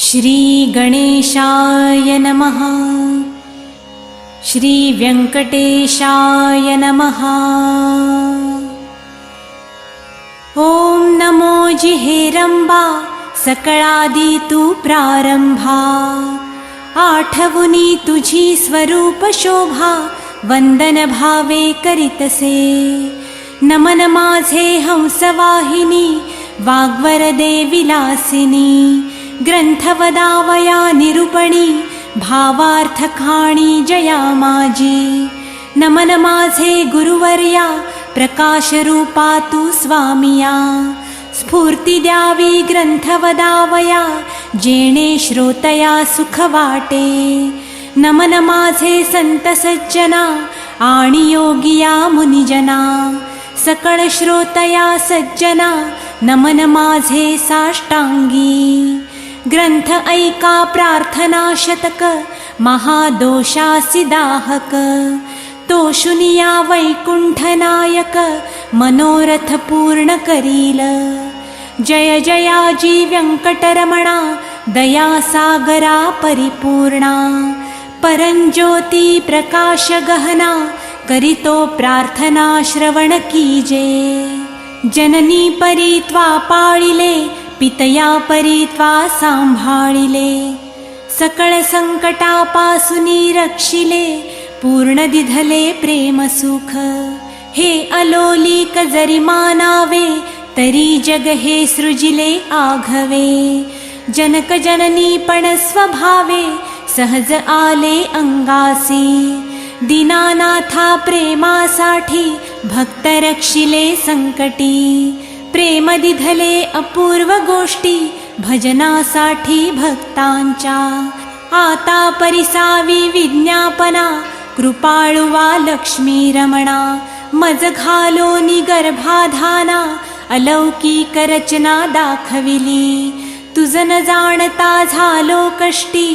श्री गणेशाय नमः। श्री व्यंकटेशाय नमः। ओम नमो जिहेरंबा सकळादी तू प्रारंभा। आठवुनी तुझी स्वरूप शोभा वंदन भावे करीतसे। नमन माझे हंसवाहिनी वाग्वरदे विलासिनी। ग्रंथवदावया निरूपणी भावार्थ खाणी जया माझी। नमन माझे गुरुवर्या प्रकाश रूपा तू स्वामिया। स्फूर्ती द्यावी ग्रंथवदावया जेणे श्रोतया सुख वाटे। नमन माझे संत सज्जना आणि योगिया मुनिजना। सकळ श्रोतया सज्जना नमन माझे साष्टांगी। ग्रंथ ऐका प्रार्थना शतक महादोषासी दाहक। तो शुनिया वैकुंठ नायक मनोरथ पूर्ण करील। जय जयाजी व्यंकटरमणा दया सागरा परिपूर्णा। परंज्योती प्रकाश गहना करितो प्रार्थना श्रवण कीजे। जननी परी त्वा पाळिले पितया परी त्वा सांभाळिले। सकळ संकटापासुनी रक्षिले पूर्ण दिधले प्रेम सुख। हे अलोलिक जरी मानावे तरी जग हे सृजिले आघवे। जनक जननी पण स्वभावे सहज आले अंगासी। दीनानाथा प्रेमासाठी भक्त रक्षिले संकटी। प्रेम दिधले अपूर्व गोष्टी भजनासाठी भक्तांच्या। आता परिसावी विज्ञापना कृपाळुवा लक्ष्मी रमणा। मज घालोनी गर्भाधाना अलौकिक रचना दाखविली। तुझ न जाणता झालो कष्टी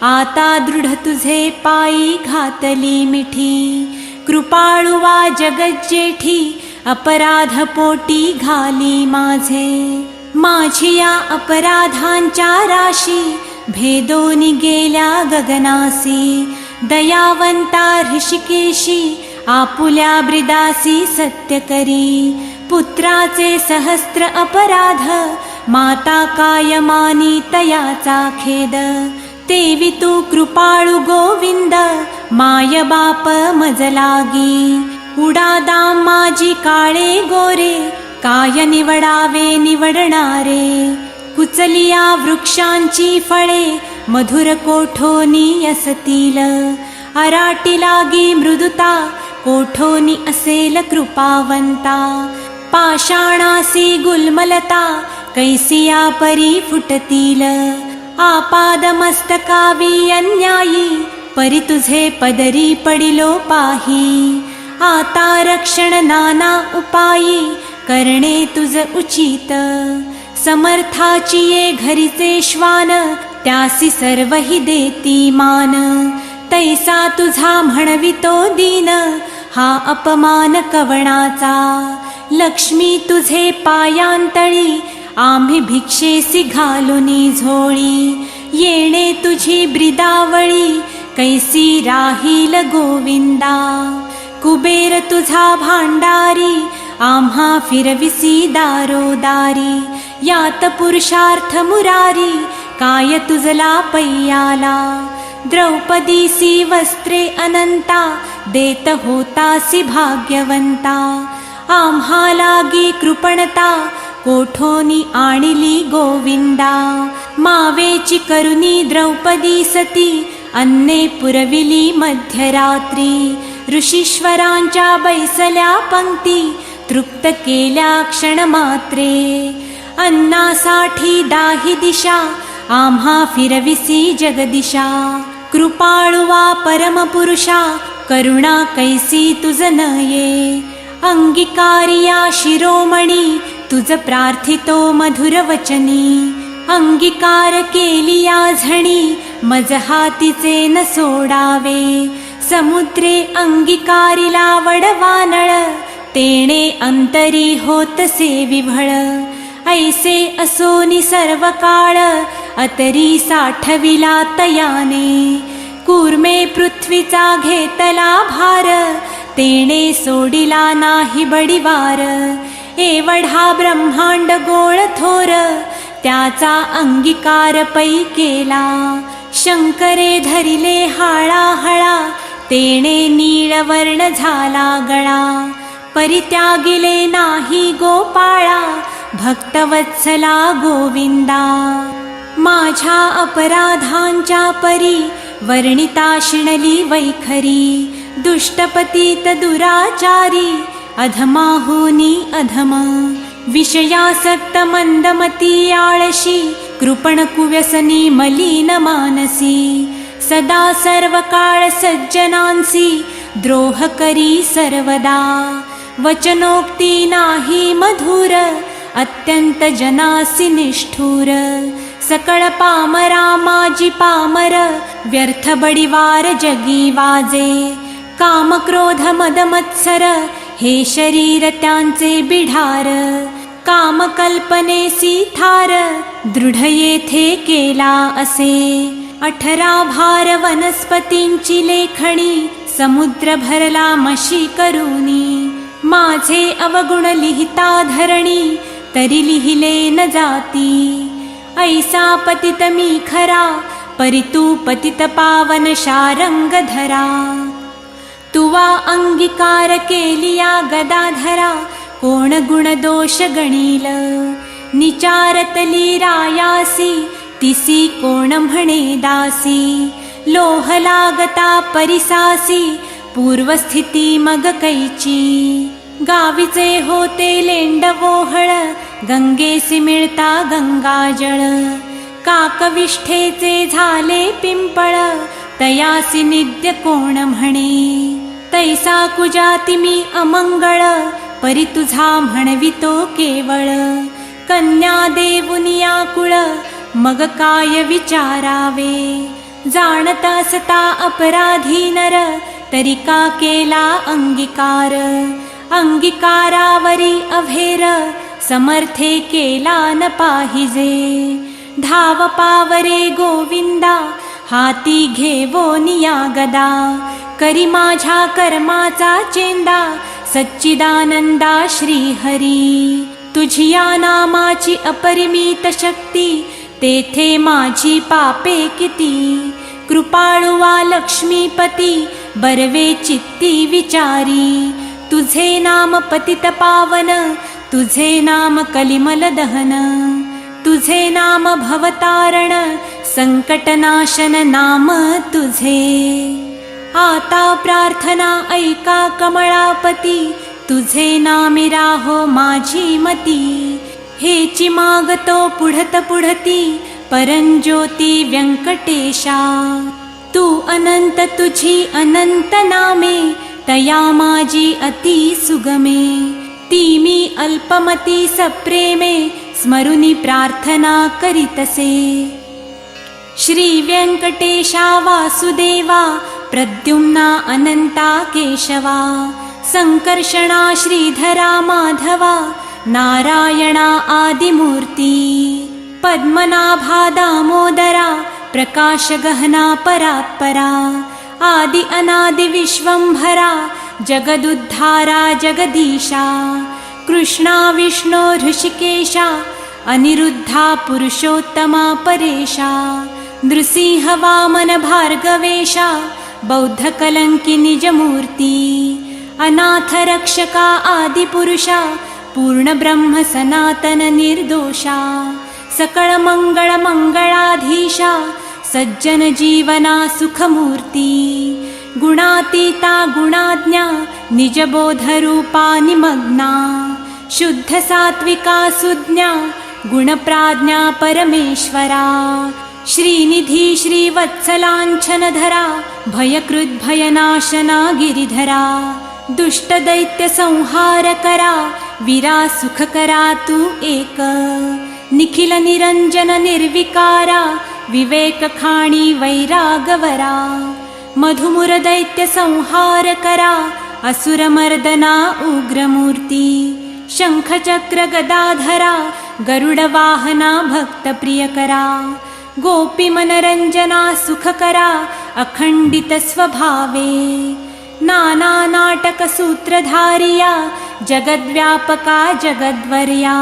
आता दृढ तुझे पायी घातली मिठी। कृपाळुवा जगज्जेठी अपराध पोटी घाली माझे। माझी या अपराधांच्या राशी भेदोनी गेल्या गगनासी। दयावंता ऋषिकेशी आपुल्या ब्रिदासी सत्य करी। पुत्राचे सहस्त्र अपराध माता काय मानी तयाचा खेद। तेवी तू कृपाळू गोविंद माय बाप मज लागी। उडादाम माझी काळे गोरे काय निवडावे निवडणारे। कुचलिया वृक्षांची फळे मधुर कोठोनी असतील। अराटी लागी मृदुता कोठोनी असेल कृपावंता। पाषाणासी गुलमलता कैसिया परी फुटतील। आपाद मस्तकावी अन्यायी परी तुझे पदरी पडिलो पाही। आता रक्षण नाना उपायी करणे तुझ उचित। समर्थाची ये घरीचे श्वान त्यासी सर्व ही देती मान। तैसा तुझा म्हणवितो दीन हा अपमान कवणाचा। लक्ष्मी तुझे पायांतळी आम्ही भिक्षेसी घालुनी झोळी। येणे तुझी ब्रिदावळी कैसी राहील गोविंदा। कुबेर तुझा भांडारी आम्हा फिरविसी दारोदारी। यात पुरुषार्थ मुरारी काय तुझला पैयाला। द्रौपदीसी वस्त्रे अनंता देत होतासी भाग्यवंता। आम्हा लागी कृपणता कोठोनी आणिली गोविंदा। मावेची करुणी द्रौपदी सती अन्ने पुरविली मध्यरात्री। ऋषीश्वरांच्या बैसल्या पंक्ती तृप्त केल्या क्षणमात्रे। अन्नासाठी दाही दिशा आम्हा फिरविसी जगदिशा। कृपाळुवा परमपुरुषा करुणा कैसी तुझ नये। अंगीकारिया शिरोमणी तुझ प्रार्थितो मधुर वचनी। अंगीकार केलिया झणी मज हातीचे न सोडावे। समुद्रे अंगीकारिला वडवानळ तेणे अंतरी होतसे विभळ। ऐसे असोनी सर्व काळ अतरी साठविला तयाने. कूर्मे पृथ्वीचा घेतला भार, तेणे सोडिला नाही बडिवार. एवढा ब्रह्मांड गोळ थोर, त्याचा अंगीकार पै केला. शंकरे धरिले हाळाहळा, तेणे नीळवर्ण झाला गळा. परित्यागिले नाही गोपाळा, भक्तवत्सला गोविंदा. माझ्या अपराधांच्या परी, वर्णिता शिणली वैखरी. दुष्टपतीत दुराचारी, अधमाहुनी अधम. विषयासक्त मंदमती आळशी, कृपण कुव्यसनी मलिन मानसी. सदा सर्व काळ सज्जनांसी, द्रोह करी सर्वदा. वचनोक्ती नाही मधुर, अत्यंत जनासी निष्ठुर. सकळ पामरा माझी पामर, व्यर्थ बडिवार जगी वाजे. काम क्रोध मद मत्सर, हे शरीर त्यांचे बिढार. काम कल्पनेसी थार, दृढ येथे केला असे. 18 भार वनस्पतींची लेखणी, समुद्र भरला मशी करुनी. माझे अवगुण लिहिता धरणी, तरी लिहिले न जाती. ऐसा पतित मी खरा, परितू पतित पावन शारंग धरा. तुवा अंगीकार केलिया गदाधरा, कोण गुण दोष गणील. निचारतली रायासी, तिसी कोण म्हणे दासी. लोह लागता परिसासी, पूर्वस्थिती मग कैची. गावीचे होते लेंडवोहळ, गंगेसी मिळता गंगाजळ. काकविष्ठेचे झाले पिंपळ, तयासी निद्य कोण म्हणे. तैसा कुजाती मी अमंगळ, परी तुझा म्हणवितो केवळ. कन्या देवुनिया कुळ, मग काय विचारावे. जाणता असता अपराधी नर, तरी का केला अंगीकार. अंगीकारावरी अभेर, समर्थे केला न पाहिजे. धाव पावरे गोविंदा, हाती घेवोनिया गदा. करी माझ्या कर्माचा चेंदा, सच्चिदानंदा श्रीहरी. तुझिया नामाची अपरिमित शक्ती, तेथे माझी पापे किती. कृपाळुवा लक्ष्मीपती, बरवे चित्ती विचारी. तुझे नाम पतित पावन, तुझे नाम कलिमल दहन. तुझे नाम भवतारण, संकटनाशन नाम तुझे. आता प्रार्थना ऐका कमळापती, तुझे नामी राहो माझी मती. हेची मागतो पुढत पुढती, परंज्योती व्यंकटेशा. तू अनंत तुझी अनंत नामे, तया माझी अति सुगमे. ती मी अल्पमती सप्रेमे, स्मरुनी प्रार्थना करीतसे. श्री व्यंकटेशा वासुदेवा, प्रद्युम्ना अनंता केशवा. संकर्षणा श्रीधरा माधवा, नारायणा आदिमूर्ती. पद्मनाभा दामोदरा, प्रकाश गहना परात्परा. आदि अनादि विश्वंभरा, जगदुद्धारा जगदीशा. कृष्णा विष्णो ऋषिकेशा, अनिरुद्धा पुरुषोत्तमा परेशा. नृसिंह वामन भार्गवेशा, बौद्ध कलंकी निजमूर्ती. अनाथ रक्षका आदिपुरुषा, पूर्ण ब्रह्म सनातन निर्दोषा. सकळ मंगळ मंगळाधीशा, सज्जन जीवना सुखमूर्ती. गुणातीता गुणाज्ञा, निजबोधरूपा निमग्ना. शुद्ध सात्विका सुज्ञा, गुणप्राज्ञा परमेश्वरा. श्रीनिधी श्रीवत्सलांछनधरा, भयकृद्भयनाशना गिरिधरा. दुष्ट दैत्य संहार करा, वीरा सुख करा तू एक. निखिल निरंजन निर्विकारा, विवेक खाणी वैरागवरा. मधुमुर दैत्य संहार करा, असुर मर्दना उग्रमूर्ती. शंख चक्र गदाधरा, गरुड वाहना भक्त प्रिय करा. गोपी मनरंजना सुखकरा अखंडित स्वभावे नाना नाटक सूत्रधारिया जगद्व्यापका जगद्वर्या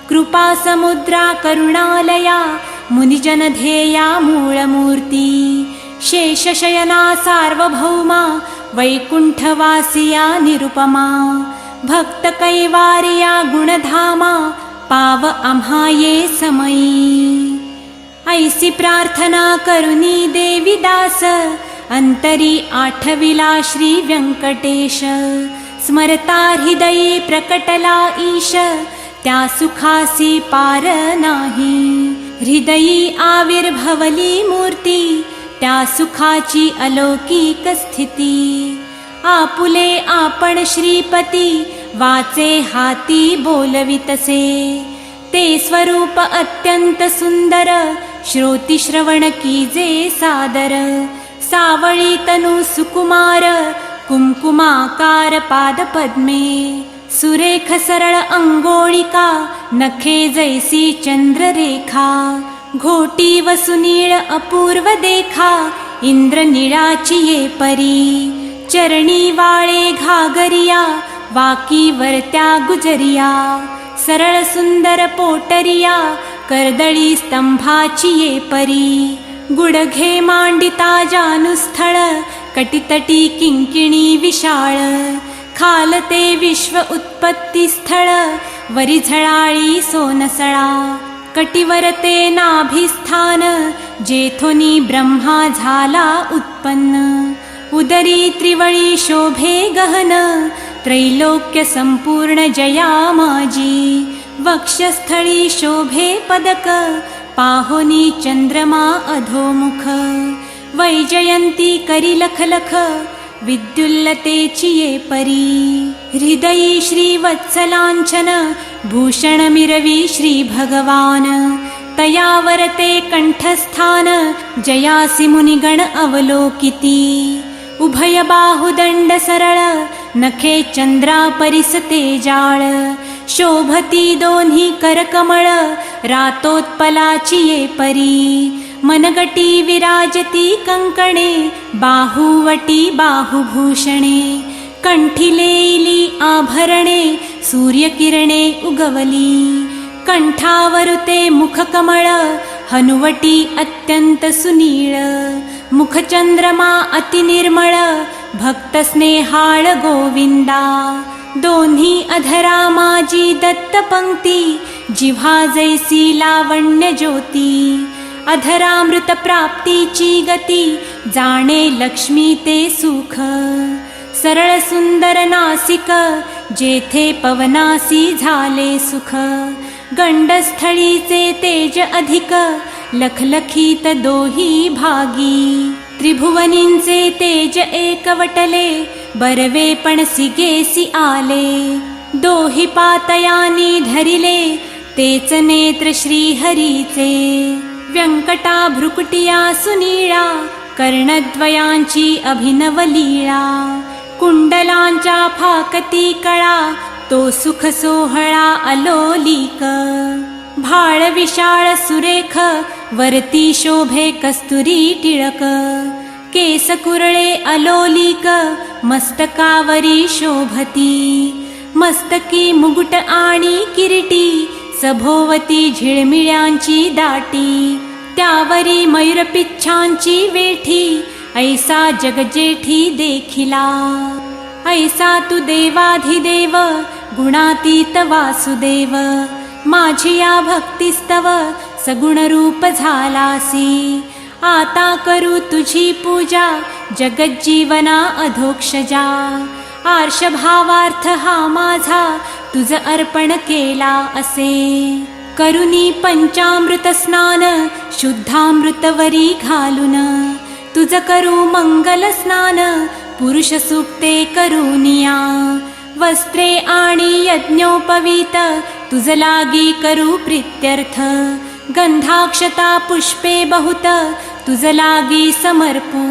कृपा समुद्रा करुणालया मुनिजन ध्येया मूळमूर्ती शेषशयना सार्वभौमा वैकुंठवासिया निरुपमा भक्त कैवारिया गुणधामा पाव आम्हा ये समयी ऐसी प्रार्थना करुनी देवी दास अंतरी आठविला श्री व्यंकटेश स्मरता हृदयी प्रकटला ईश त्या सुखासी पार नाही हृदयी आविर्भवली मूर्ती त्या सुखाची अलौकिक स्थिती आपुले आपण श्रीपती वाचे हाती बोलवितसे ते स्वरूप अत्यंत सुंदर श्रोती श्रवण कीजे सादर सावळी तनु सुकुमार कुंकुमाकार पादपद्मे सुरेख सरळ अंगोळिका नखे जैसी चंद्ररेखा घोटी व सुनीळ अपूर्व देखा इंद्र निळाची ये परी चरणी वाळे घागरिया वाकी वरत्या गुजरिया सरळ सुंदर पोटरिया कर्दळी स्तंभाची ये परी गुडघे मांडिता जानुस्थळ कटितटी किंकिणी विशाळ खालते विश्व उत्पत्ती स्थळ वरी झळाळी सोनसळा कटिवरते नाभिस्थान जेथोनी ब्रह्मा झाला उत्पन्न उदरी त्रिवळी शोभे गहन त्रैलोक्य संपूर्ण जया माझी वक्षस्थळी शोभे पदक पाहोनी चंद्रमा अधोमुख वैजयंती करी लखलख विद्युल्लतेची ये परी हृदयी श्रीवत्सलांछन भूषण मिरवी श्री भगवान तयावरते कंठस्थान जयासी मुनिगण अवलोकिती उभय बाहुदंड सरळ नखे चंद्रा परिसते जाळ शोभती दोन्ही करकमळ रातोत्पलाची ये परी मनगटी विराजती कंकणे बाहुवटी बाहुभूषणे कंठिलेली आभरणे सूर्यकिरणे उगवली कंठावरुते मुखकमळ हनुवटी अत्यंत सुनीळ मुखचंद्रमा अतिनिर्मळ भक्त स्नेहाळ गोविंदा दोन्ही अधरा माझी दत्त पंक्ती जिव्हा जैसी लावण्य ज्योती अधरामृत प्राप्तीची गती जाणे लक्ष्मी ते सुख सरळ सुंदर नासिक जेथे पवनासी झाले सुख गंडस्थळीचे तेज अधिक लखलखीत दोही भागी त्रिभुवनींचे तेज एकवटले बरवे पण सिगेसी आले दोही पातयानी धरिले तेच नेत्र श्रीहरीचे व्यंकटा भ्रुकुटिया सुनीळा कर्णद्वयांची अभिनव लीळा कुंडलांच्या फाकती कळा तो सुख सोहळा अलोलिक भाळ विशाळ सुरेख वरती शोभे कस्तुरी टिळक केस कुरळे अलोलिक मस्तकावरी शोभती मस्तकी मुकुट आणि किरीटी सभोवती झिळमिळ्यांची दाटी त्यावरी मयूरपिच्छांची वेठी ऐसा जगजेठी देखिला ऐसा तू देवाधिदेव गुणातीत वासुदेव माझी या भक्तिस्तव सगुण रूप झालासी आता करू तुझी पूजा जगज्जीवना अधोक्षजा आर्ष भावार्थ हा माझा तुझ अर्पण केला असे करुनी पंचामृत स्नान शुद्धामृतवरी घालून तुझ करू मंगल स्नान पुरुष सुक्ते करूनिया वस्त्रे आणि यज्ञोपवीत तुझ लागी करू प्रीत्यर्थ गंधाक्षता पुष्पे बहुत तुझ लागी समर्पू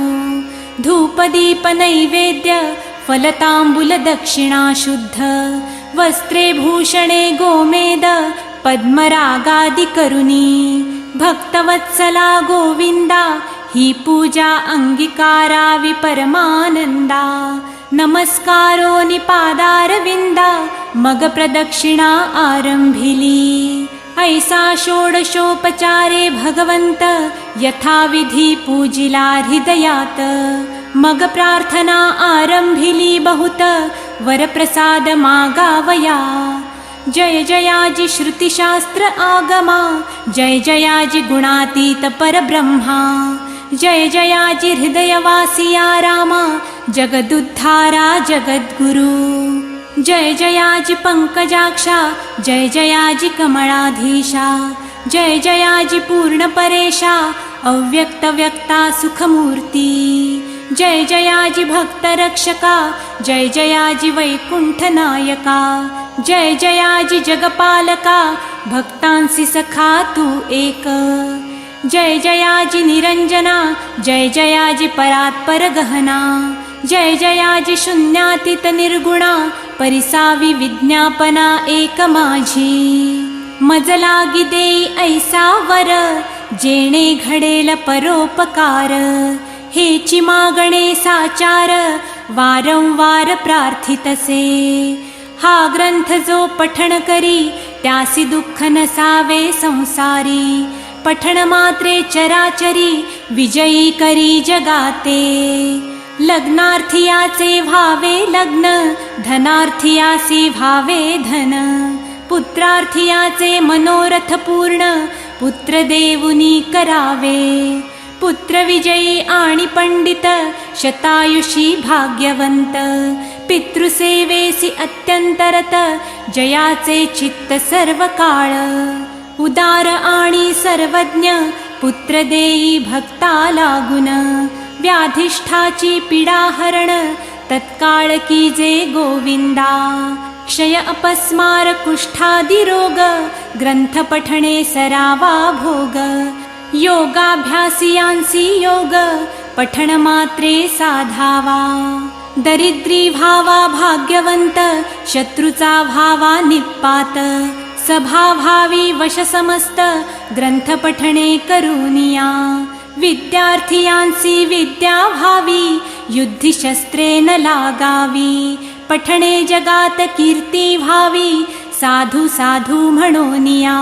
धूपदीप नैवेद्य फलतांबुल दक्षिणा शुद्ध वस्त्रे भूषणे गोमेद पद्मरागादि करुनी भक्तवत्सला गोविंदा ही पूजा अंगीकारावी परमानंदा नमस्कारो निपादारविंदा मग प्रदक्षिणा आरंभिली ऐसा षोडशोपचारे भगवंत यथाविधी पूजिला हृदयात मग प्रार्थना आरंभिली बहुत वरप्रसाद मागावया जय जयाजी श्रुतिशास्त्र आगमा जय जयाजी गुणातीत परब्रह्मा जय जयाजी हृदयवासिया रामा जगदुद्धारा जगद्गुरु जय जयाजी पंकजाक्षा जय जयाजी कमळाधीशा जय जयाजी पूर्णपरेशा अव्यक्त व्यक्ता सुखमूर्ती जय जयाजी भक्तरक्षका जय जयाजी वैकुंठ नायका जय जयाजी जगपालका भक्तांसी सखा तू एक जय जयाजी निरंजना जय जयाजी परात्पर गहना जय जयाजी शून्यातीत निर्गुणा परिसावी विज्ञापना एक माझी मज लागी देई ऐसा वर जेणे घडेल परोपकार हेची मागणे साचार वारंवार प्रार्थितसे हा ग्रंथ जो पठण करी त्यासी दुःख नसावे संसारी पठण मात्रे चराचरी विजयी करी जगाते लग्नार्थियाचे व्हावे लग्न धनार्थियासी व्हावे धन पुत्रार्थियाचे मनोरथ पूर्ण पुत्र देऊनी करावे पुत्र विजयी आणि पंडित शतायुषी भाग्यवंत पितृसेवेसी अत्यंतरत जयाचे चित्त सर्व काळ उदार आणि सर्वज्ञ पुत्र देई भक्ता लागुन व्याधिष्ठाची पीडा हरण तत्काळ कीजे गोविंदा क्षय अपस्मार कुष्ठादी रोग ग्रंथ पठणे सरावा भोग योगाभ्यासियांसी योग पठण मात्रे साधावा दरिद्री भावा भाग्यवंत शत्रुचा भावा निपात सभाभावी वश समस्त ग्रंथ पठणे करुनिया विद्यार्थियांसी विद्या भावी युद्धी शस्त्रे न लागावी पठणे जगात कीर्ती भावी साधू साधू म्हणोनिया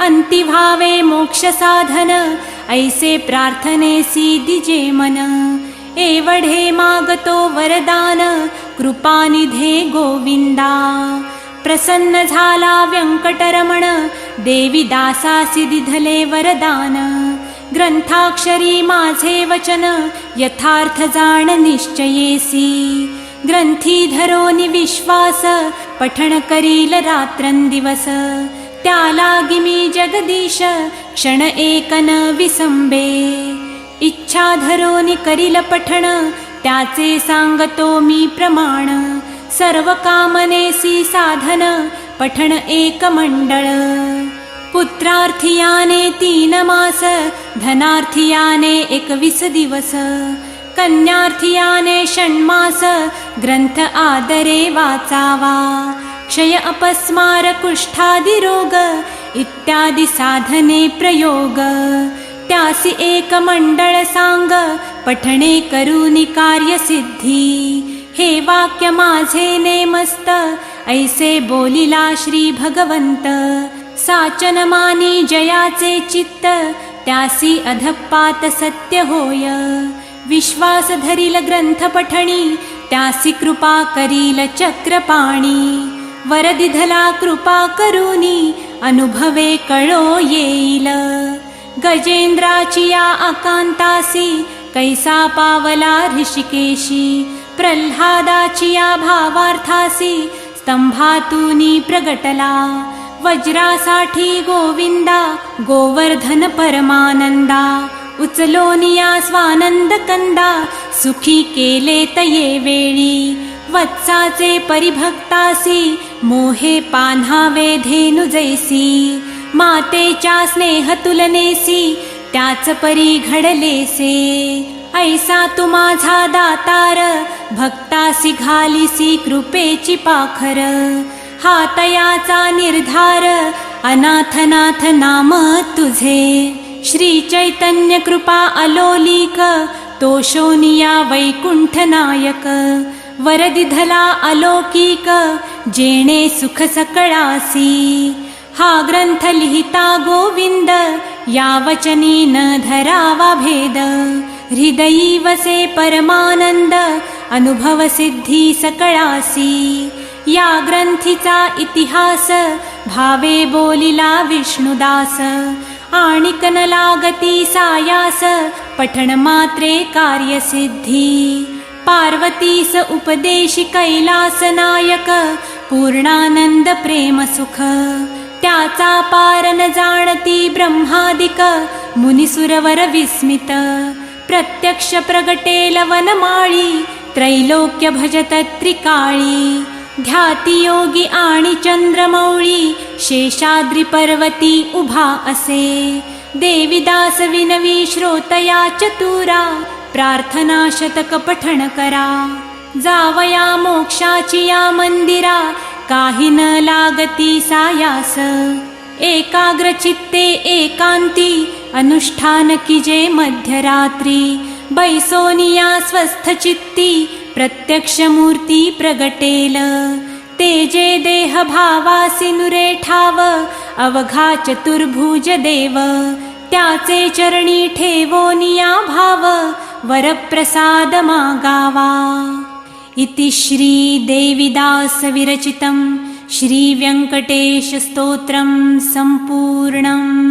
अंती भावे मोक्ष साधन ऐसे प्रार्थनेसी दिजे मन एवढे मागतो वरदान कृपानिधे गोविंदा प्रसन्न झाला व्यंकटरमण देवी दासासी दिधले वरदान ग्रंथाक्षरी माझे वचन यथार्थ जाण निश्चयेसी ग्रंथी धरोनी विश्वास पठण करील रात्रंदिवस त्या लागी मी जगदीश क्षण एक न विसंबे इच्छा धरोनी करील पठण त्याचे सांगतो मी प्रमाण सर्व कामनेसी साधन पठण एक मंडळ पुत्रार्थियाने 3 मास धनार्थियाने 21 दिवस कन्यार्थियाने 6 मास ग्रंथ आदरे वाचावा क्षय अपस्मार कुष्ठादी रोग इत्यादी साधने प्रयोग त्यासी एक मंडळ सांग पठणे करूनी कार्यसिद्धी हे वाक्य माझे नेमस्त ऐसे बोलिला श्री भगवंत साचन मानी जयाचे चित्त त्यासी अधपात सत्य होय विश्वास धरील ग्रंथ पठणी त्यासी कृपा करील चक्रपाणी वरदिधला कृपा करूनी अनुभवे कळो येईल गजेंद्राची या आकांतासी कैसा पावला ऋषिकेशी प्रल्हादाची या भावार्थासी स्तंभातूनी प्रगटला वज्रासाठी गोविंदा गोवर्धन परमानंदा उचलोनिया स्वानंद कंदा सुखी केले तये वेळी वत्साचे परिभक्तासी मोहे पान्हावे धेनु जैसी मातेच्या स्नेह तुलनेसी त्याच परी घडलेसे ऐसा तू माझा दातार भक्तासी घालिसी कृपेची पाखर हा तयाचा निर्धार अनाथनाथ नाम तुझे. श्री चैतन्य कृपा अलोलिक तोषोनिया वैकुंठ नायक. वरदिधला अलौकिक जेणे सुख सकळासी. हा ग्रंथ लिहिता गोविंद या वचनी न धरावा भेद. हृदयी वसे परमानंद अनुभव सिद्धी सकळासी. या ग्रंथीचा इतिहास भावे बोलिला विष्णुदास. आणिक न लागती सायास पठण मात्रे कार्यसिद्धी. पार्वतीस उपदेशी कैलास नायक पूर्णानंद प्रेम सुख. त्याचा पार न जाणती ब्रह्मादिक मुनिसुरवर विस्मित. प्रत्यक्ष प्रगटेल वनमाळी त्रैलोक्य भजत त्रिकाळी. ध्याती योगी आणि चंद्रमौळी शेषाद्री पर्वती उभा असे. देवीदास विनवी श्रोतया चतुरा प्रार्थना शतक पठण करा. जावया मोक्षाची या मंदिरा काही न लागती सायास. एकाग्र चित्ते एकांती अनुष्ठान कीजे मध्यरात्री. बैसोनिया स्वस्थ चित्ती प्रत्यक्ष मूर्ती प्रगटेल. तेजे देह भावासी नुरे ठाव अवघा चतुर्भुज देव. त्याचे चरणी ठेवोनिया भाव वरप्रसाद मागावा. इति श्री देविदास विरचितं श्री व्यंकटेश स्तोत्रं संपूर्णम्.